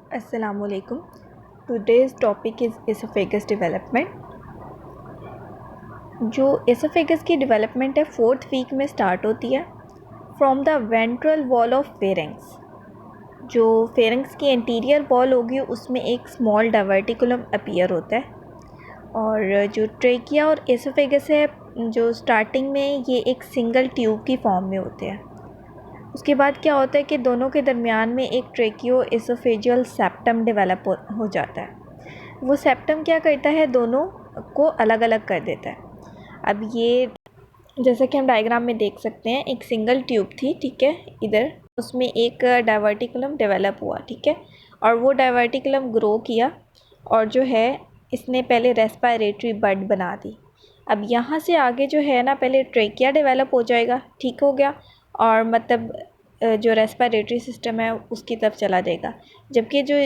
Assalamualaikum. Today's topic is esophagus development. जो esophagus की development है 4th वीक में स्टार्ट होती है from the ventral wall of pharynx. जो फेरेंक्स की एंटीरियर वॉल होगी उसमें एक स्मॉल डाइवर्टिकुलम अपीयर होता है, और जो ट्रेकिया और एसोफेगस है जो स्टार्टिंग में ये एक सिंगल ट्यूब की फॉर्म में होते हैं। उसके बाद क्या होता है कि दोनों के दरमियान में एक ट्रेकियो एसोफेजियल सेप्टम डेवलप हो जाता है। वो सेप्टम क्या करता है, दोनों को अलग अलग कर देता है। अब ये जैसा कि हम डायग्राम में देख सकते हैं, एक सिंगल ट्यूब थी, ठीक है, इधर उसमें एक डाइवर्टिकुलम डेवलप हुआ, ठीक है, और वो डाइवर्टिकुलम ग्रो किया और जो है इसने पहले रेस्पिरेटरी बड बना दी। अब यहाँ से आगे जो है ना, पहले ट्रेकिया डेवलप हो जाएगा, ठीक हो गया, और मतलब जो रेस्पिरेटरी सिस्टम है उसकी तरफ चला जाएगा, जबकि जो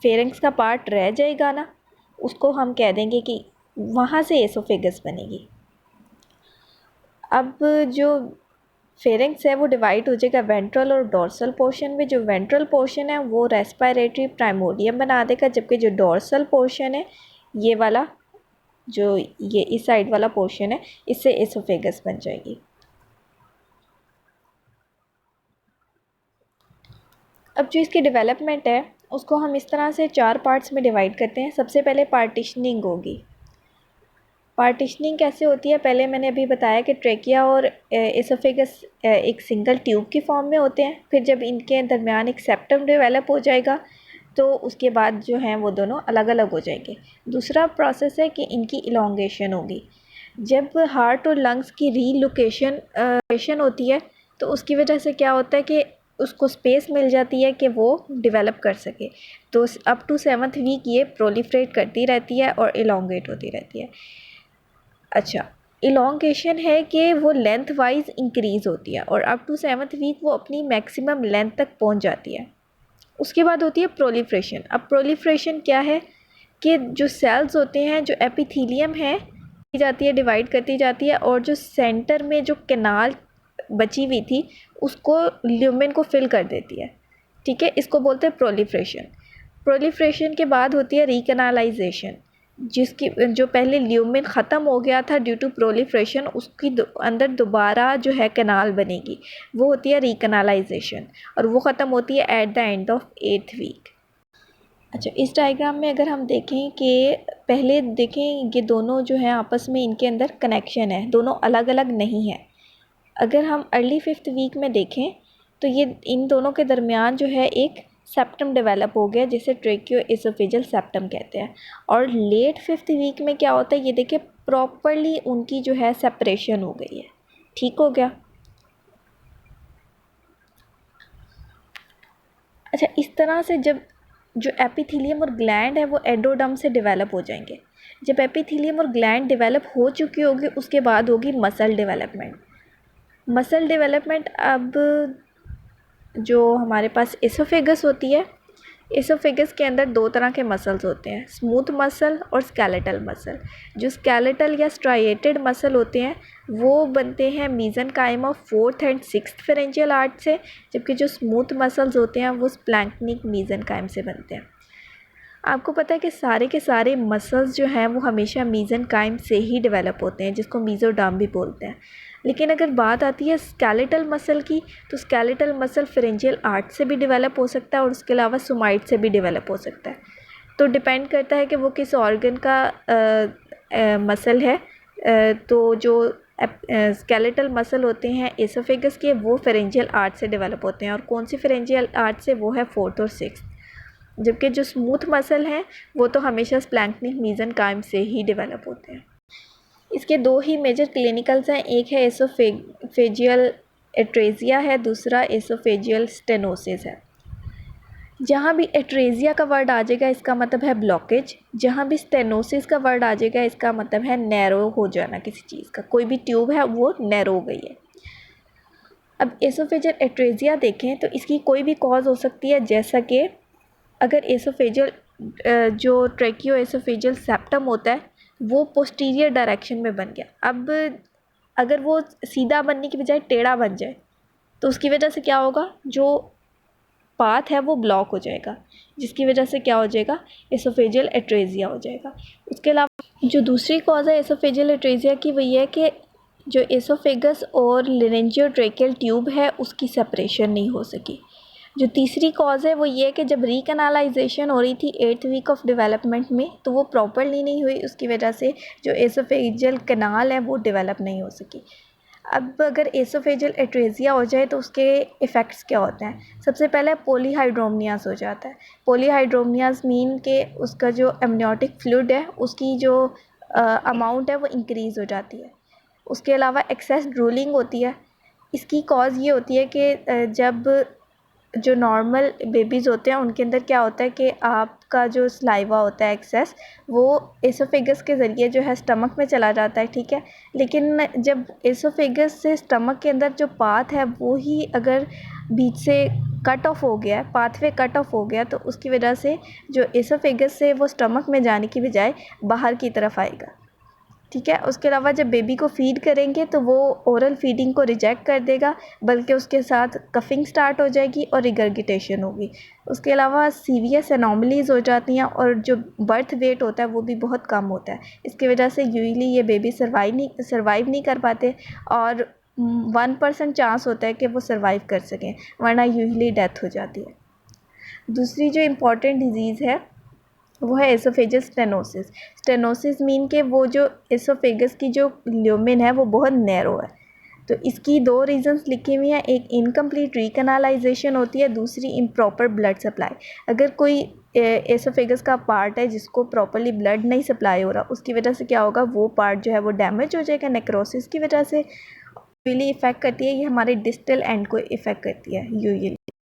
फेरेंक्स का पार्ट रह जाएगा ना उसको हम कह देंगे कि वहाँ से एसोफेगस बनेगी। अब जो फेरेंक्स है वो डिवाइड हो जाएगा वेंट्रल और डोर्सल पोर्शन में। जो वेंट्रल पोर्शन है वो रेस्पिरेटरी प्राइमोडियम बना देगा, जबकि जो डोर्सल पोर्शन है ये वाला, जो ये इस साइड वाला पोर्शन है, इससे एसोफेगस बन जाएगी। अब जो इसकी डेवलपमेंट है उसको हम इस तरह से 4 पार्ट्स में डिवाइड करते हैं। सबसे पहले पार्टीशनिंग होगी। पार्टीशनिंग कैसे होती है, पहले मैंने अभी बताया कि ट्रेकिया और एसोफेगस एक सिंगल ट्यूब की फॉर्म में होते हैं। फिर जब इनके दरमियान एक सेप्टम डेवलप हो जाएगा तो उसके बाद जो हैं वो दोनों अलग अलग हो जाएंगे। दूसरा प्रोसेस है कि इनकी इलोंगेशन होगी। जब हार्ट और लंग्स की रीलोकेशन होती है तो उसकी वजह से क्या होता है कि उसको स्पेस मिल जाती है कि वो डेवलप कर सके। तो अप टू 7th वीक ये प्रोलिफरेट करती रहती है और इलोंगेट होती रहती है। अच्छा, इलोंगेशन है कि वो लेंथ वाइज इंक्रीज़ होती है और अप टू 7th वीक वो अपनी मैक्सिमम लेंथ तक पहुंच जाती है। उसके बाद होती है प्रोलिफ्रेशन। अब प्रोलिफ्रेशन क्या है कि जो सेल्स होते हैं, जो एपिथेलियम है, जाती है, डिवाइड करती जाती है, और जो सेंटर में जो कैनाल बची हुई थी उसको ल्यूमेन को फिल कर देती है, ठीक है, इसको बोलते हैं प्रोलिफ्रेशन। प्रोलिफ्रेशन के बाद होती है रिकनालाइजेशन, जिसकी जो पहले ल्यूमेन ख़त्म हो गया था ड्यू टू प्रोलिफ्रेशन, उसकी अंदर दोबारा जो है कैनाल बनेगी, वो होती है रिकनालाइजेशन, और वो ख़त्म होती है at the end of 8th week. अच्छा, इस डायग्राम में अगर हम देखें कि पहले देखें ये दोनों जो है आपस में इनके अंदर कनेक्शन है, दोनों अलग अलग नहीं है। अगर हम अर्ली 5th वीक में देखें तो ये इन दोनों के दरमियान जो है एक सेप्टम डेवलप हो गया जिसे ट्रेकियो एसोफेजियल सेप्टम कहते हैं। और लेट 5th वीक में क्या होता है, ये देखिए प्रॉपरली उनकी जो है सेपरेशन हो गई है, ठीक हो गया। अच्छा, इस तरह से जब जो एपिथेलियम और ग्लैंड है वो एंडोडर्म से डेवलप हो जाएंगे। जब एपिथेलियम और ग्लैंड डेवलप हो चुकी होगी उसके बाद होगी मसल डेवलपमेंट। मसल डेवलपमेंट, अब जो हमारे पास एसोफेगस होती है, एसोफेगस के अंदर 2 तरह के मसल्स होते हैं, स्मूथ मसल और स्केलेटल मसल। जो स्केलेटल या स्ट्राइएटेड मसल होते हैं वो बनते हैं mesenchyme of 4th and 6th pharyngeal arch से, जबकि जो स्मूथ मसल्स होते हैं वो स्प्लैंक्निक मीजेनकाइम से बनते हैं। आपको पता है कि सारे के सारे मसल्स जो हैं वो हमेशा मीजेनकाइम से ही डेवलप होते हैं, जिसको मीजोडर्म भी बोलते हैं। लेकिन अगर बात आती है स्केलेटल मसल की, तो स्केलेटल मसल फेरेंजियल आर्ट से भी डेवलप हो सकता है और उसके अलावा सोमाइट से भी डेवलप हो सकता है। तो डिपेंड करता है कि वो किस ऑर्गन का मसल है। तो जो स्केलेटल मसल होते हैं एसोफेगस के, वो फेरेंजियल आर्ट से डेवलप होते हैं, और कौन सी फेरेंजियल आर्ट से, वो है 4th और 6th। जबकि जो स्मूथ मसल हैं वो तो हमेशा स्प्लैंक्निक मीजेनकाइम से ही डेवलप होते हैं। इसके 2 ही मेजर क्लिनिकल्स हैं, एक है एसोफेजियल एट्रेजिया है, दूसरा एसोफेजियल स्टेनोसिस है। जहाँ भी एट्रेजिया का वर्ड आ जाएगा इसका मतलब है ब्लॉकेज, जहाँ भी स्टेनोसिस का वर्ड आ जाएगा इसका मतलब है नैरो हो जाना किसी चीज़ का, कोई भी ट्यूब है वो नैरो हो गई है। अब एसोफेजियल एट्रेजिया देखें तो इसकी कोई भी कॉज हो सकती है, जैसा कि अगर एसोफेजियल जो ट्रेकियो एसोफेजियल सेप्टम होता है वो पोस्टीरियर डायरेक्शन में बन गया। अब अगर वो सीधा बनने की बजाय टेढ़ा बन जाए तो उसकी वजह से क्या होगा, जो पाथ है वो ब्लॉक हो जाएगा, जिसकी वजह से क्या हो जाएगा, एसोफेजियल एट्रेजिया हो जाएगा। उसके अलावा जो दूसरी कॉज है एसोफेजियल एट्रेजिया की, वही है कि जो एसोफेगस और लेरेंजियोट्रेकियल ट्यूब है उसकी सेपरेशन नहीं हो सकी। जो तीसरी कॉज है वो ये है कि जब रिकनालाइजेशन हो रही थी 8th वीक ऑफ डेवलपमेंट में, तो वो प्रॉपरली नहीं हुई, उसकी वजह से जो एसोफेजियल कनाल है वो डेवलप नहीं हो सकी। अब अगर एसोफेजियल एट्रेजिया हो जाए तो उसके इफ़ेक्ट्स क्या होते हैं। सबसे पहले पॉलीहाइड्रोमनियास हो जाता है। पॉलीहाइड्रोमनियास मीन के उसका जो एमनियोटिक फ्लूइड है उसकी जो अमाउंट है वो इंक्रीज़ हो जाती है। उसके अलावा एक्सेस ड्रूलिंग होती है। इसकी कॉज ये होती है कि जब जो नॉर्मल बेबीज़ होते हैं उनके अंदर क्या होता है कि आपका जो सलाइवा होता है एक्सेस, वो एसोफेगस के ज़रिए जो है स्टमक में चला जाता है, ठीक है। लेकिन जब एसोफेगस से स्टमक के अंदर जो पाथ है वो ही अगर बीच से कट ऑफ हो गया, पाथवे कट ऑफ हो गया, तो उसकी वजह से जो एसोफेगस से वो स्टमक में जाने की बजाय बाहर की तरफ आएगा, ठीक है। उसके अलावा जब बेबी को फ़ीड करेंगे तो वो ओरल फीडिंग को रिजेक्ट कर देगा, बल्कि उसके साथ कफ़िंग स्टार्ट हो जाएगी और रिगर्गिटेशन होगी। उसके अलावा सीवियस एनोमलीज़ हो जाती हैं और जो बर्थ वेट होता है वो भी बहुत कम होता है। इसकी वजह से यूजुअली ये बेबी सर्वाइव नहीं कर पाते और 1% चांस होता है कि वो सर्वाइव कर सकें, वरना यूजुअली डेथ हो जाती है। दूसरी जो इम्पॉर्टेंट डिज़ीज़ है वो है एसोफेगस स्टेनोसिस। स्टेनोसिस मीन के वो जो एसोफेगस की जो ल्यूमेन है वो बहुत नैरो है। तो इसकी दो रीज़न्स लिखी हुई हैं, एक इनकम्प्लीट रिकनालाइजेशन होती है, दूसरी इम्प्रॉपर ब्लड सप्लाई। अगर कोई एसोफेगस का पार्ट है जिसको प्रॉपरली ब्लड नहीं सप्लाई हो रहा, उसकी वजह से क्या होगा, वो पार्ट जो है वो डैमेज हो जाएगा नेक्रोसिस की वजह से। यूजुअली इफ़ेक्ट करती है, ये हमारे डिस्टल एंड को इफ़ेक्ट करती है यूजुअली।